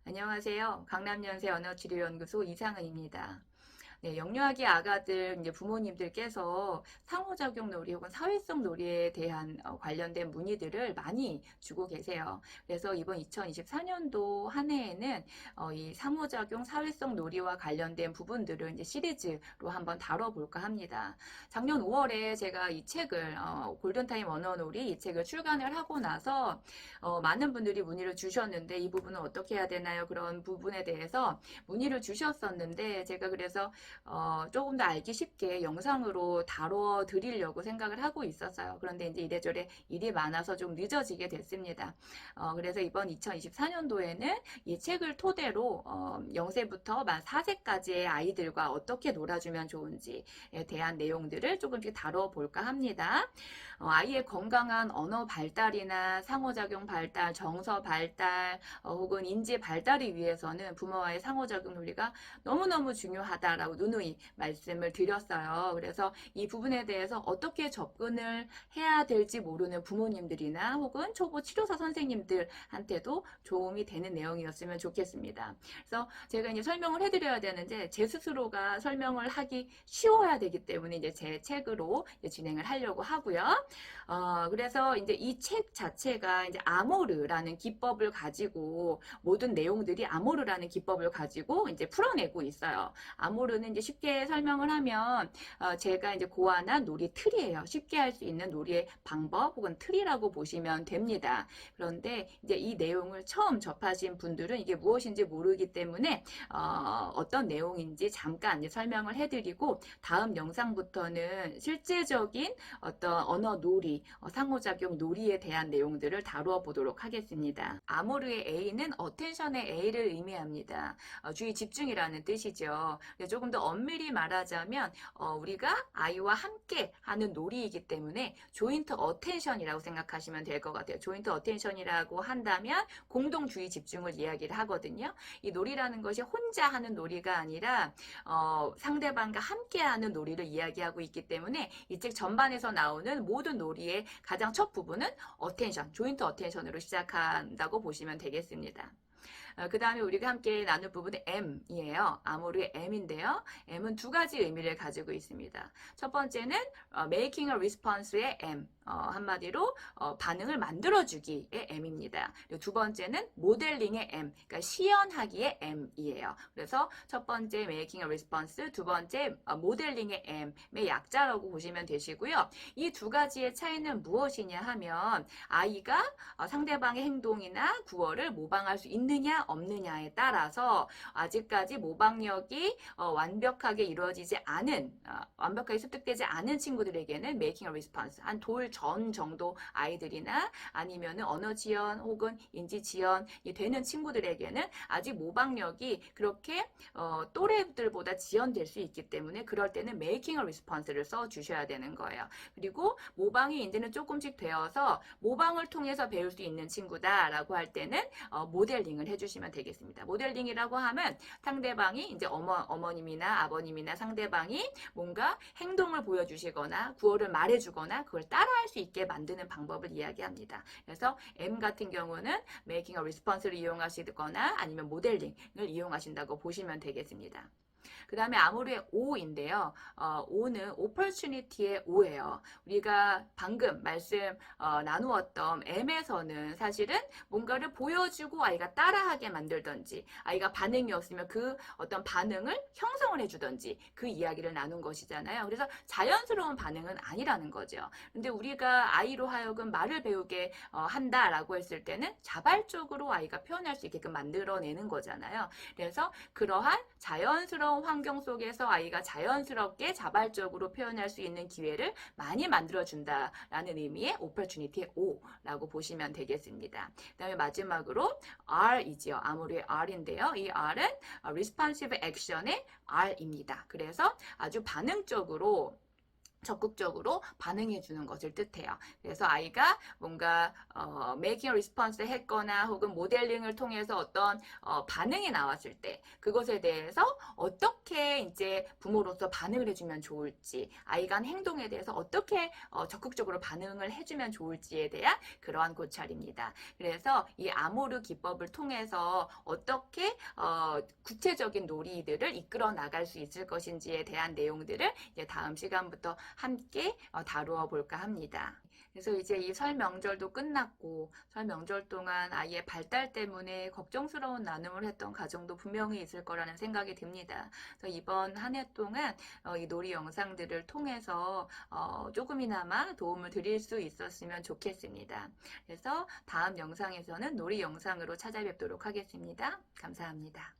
안녕하세요. 강남연세 언어치료연구소 이상은입니다. 네, 영유아기 아가들 이제 부모님들께서 상호작용 놀이 혹은 사회성 놀이에 대한 관련된 문의들을 많이 주고 계세요. 그래서 이번 2024년도 한 해에는 이 상호작용 사회성 놀이와 관련된 부분들을 이제 시리즈로 한번 다뤄볼까 합니다. 작년 5월에 제가 이 책을 골든타임 언어놀이 이 책을 출간을 하고 나서 많은 분들이 문의를 주셨는데 이 부분은 어떻게 해야 되나요? 그런 부분에 대해서 문의를 주셨었는데 제가 그래서 조금 더 알기 쉽게 영상으로 다뤄 드리려고 생각을 하고 있었어요. 그런데 이제 이래저래 일이 많아서 좀 늦어지게 됐습니다. 그래서 이번 2024년도에는 이 책을 토대로 0세부터 만 4세까지의 아이들과 어떻게 놀아주면 좋은지에 대한 내용들을 조금씩 다뤄볼까 합니다. 아이의 건강한 언어 발달이나 상호작용 발달, 정서 발달, 혹은 인지 발달을 위해서는 부모와의 상호작용 논리가 너무너무 중요하다라고 누누이 말씀을 드렸어요. 그래서 이 부분에 대해서 어떻게 접근을 해야 될지 모르는 부모님들이나 혹은 초보 치료사 선생님들한테도 도움이 되는 내용이었으면 좋겠습니다. 그래서 제가 이제 설명을 해드려야 되는데 제 스스로가 설명을 하기 쉬워야 되기 때문에 이제 제 책으로 이제 진행을 하려고 하고요. 그래서 이제 이 책 자체가 이제 아모르라는 기법을 가지고 모든 내용들이 아모르라는 기법을 가지고 이제 풀어내고 있어요. 아모르는 이제 쉽게 설명을 하면 제가 이제 고안한 놀이 틀이에요. 쉽게 할 수 있는 놀이의 방법 혹은 틀이라고 보시면 됩니다. 그런데 이제 이 내용을 처음 접하신 분들은 이게 무엇인지 모르기 때문에 어떤 내용인지 잠깐 이제 설명을 해드리고 다음 영상부터는 실제적인 어떤 언어 놀이, 상호작용 놀이에 대한 내용들을 다루어 보도록 하겠습니다. 아모르의 A는 어텐션의 A를 의미합니다. 주의 집중이라는 뜻이죠. 조금 더 엄밀히 말하자면 우리가 아이와 함께 하는 놀이이기 때문에 조인트 어텐션이라고 생각하시면 될 것 같아요. 조인트 어텐션이라고 한다면 공동 주의 집중을 이야기를 하거든요. 이 놀이라는 것이 혼자 하는 놀이가 아니라 상대방과 함께 하는 놀이를 이야기하고 있기 때문에 이 책 전반에서 나오는 모든 놀이의 가장 첫 부분은 어텐션, 조인트 어텐션으로 시작한다고 보시면 되겠습니다. 그 다음에 우리가 함께 나눌 부분은 M이에요. 아모르의 M인데요. M은 두 가지 의미를 가지고 있습니다. 첫 번째는 making a response의 M. 한마디로 반응을 만들어주기의 M입니다. 그리고 두 번째는 모델링의 M, 그러니까 시연하기의 M이에요. 그래서 첫 번째 making a response, 두 번째 모델링의 M의 약자라고 보시면 되시고요. 이 두 가지의 차이는 무엇이냐 하면 아이가 상대방의 행동이나 구어를 모방할 수 있느냐 없느냐에 따라서 아직까지 모방력이 완벽하게 이루어지지 않은 완벽하게 습득되지 않은 친구들에게는 making a response 한 돌 전 정도 아이들이나 아니면은 언어 지연 혹은 인지 지연이 되는 친구들에게는 아직 모방력이 그렇게 또래들보다 지연될 수 있기 때문에 그럴 때는 making a response를 써 주셔야 되는 거예요. 그리고 모방이 이제는 조금씩 되어서 모방을 통해서 배울 수 있는 친구다라고 할 때는 모델링을 해주시면 되겠습니다. 모델링이라고 하면 상대방이 이제 어머님이나 아버님이나 상대방이 뭔가 행동을 보여주시거나 구호를 말해주거나 그걸 따라할 수 있게 만드는 방법을 이야기합니다. 그래서 M 같은 경우는 making a response를 이용하시거나 아니면 모델링을 이용하신다고 보시면 되겠습니다. 그 다음에 아모르의 O인데요. O는 opportunity의 O예요. 우리가 방금 말씀 나누었던 M에서는 사실은 뭔가를 보여주고 아이가 따라하게 만들던지 아이가 반응이 없으면 그 어떤 반응을 형성을 해주던지 그 이야기를 나눈 것이잖아요. 그래서 자연스러운 반응은 아니라는 거죠. 근데 우리가 아이로 하여금 말을 배우게 한다라고 했을 때는 자발적으로 아이가 표현할 수 있게끔 만들어내는 거잖아요. 그래서 그러한 자연스러운 환경 속에서 아이가 자연스럽게 자발적으로 표현할 수 있는 기회를 많이 만들어준다라는 의미의 opportunity의 O라고 보시면 되겠습니다. 그 다음에 마지막으로 R이지요. 아모르의 R인데요. 이 R은 responsive action의 R입니다. 그래서 아주 반응적으로 적극적으로 반응해 주는 것을 뜻해요. 그래서 아이가 뭔가 making a response 했거나 혹은 모델링을 통해서 어떤 반응이 나왔을 때 그것에 대해서 어떻게 이제 부모로서 반응을 해주면 좋을지, 아이가 한 행동에 대해서 어떻게 적극적으로 반응을 해주면 좋을지에 대한 그러한 고찰입니다. 그래서 이 아모르 기법을 통해서 어떻게 구체적인 놀이들을 이끌어 나갈 수 있을 것인지에 대한 내용들을 이제 다음 시간부터 함께 다루어 볼까 합니다. 그래서 이제 이 설 명절도 끝났고 설 명절 동안 아이의 발달 때문에 걱정스러운 나눔을 했던 가정도 분명히 있을 거라는 생각이 듭니다. 그래서 이번 한 해 동안 이 놀이 영상들을 통해서 조금이나마 도움을 드릴 수 있었으면 좋겠습니다. 그래서 다음 영상에서는 놀이 영상으로 찾아뵙도록 하겠습니다. 감사합니다.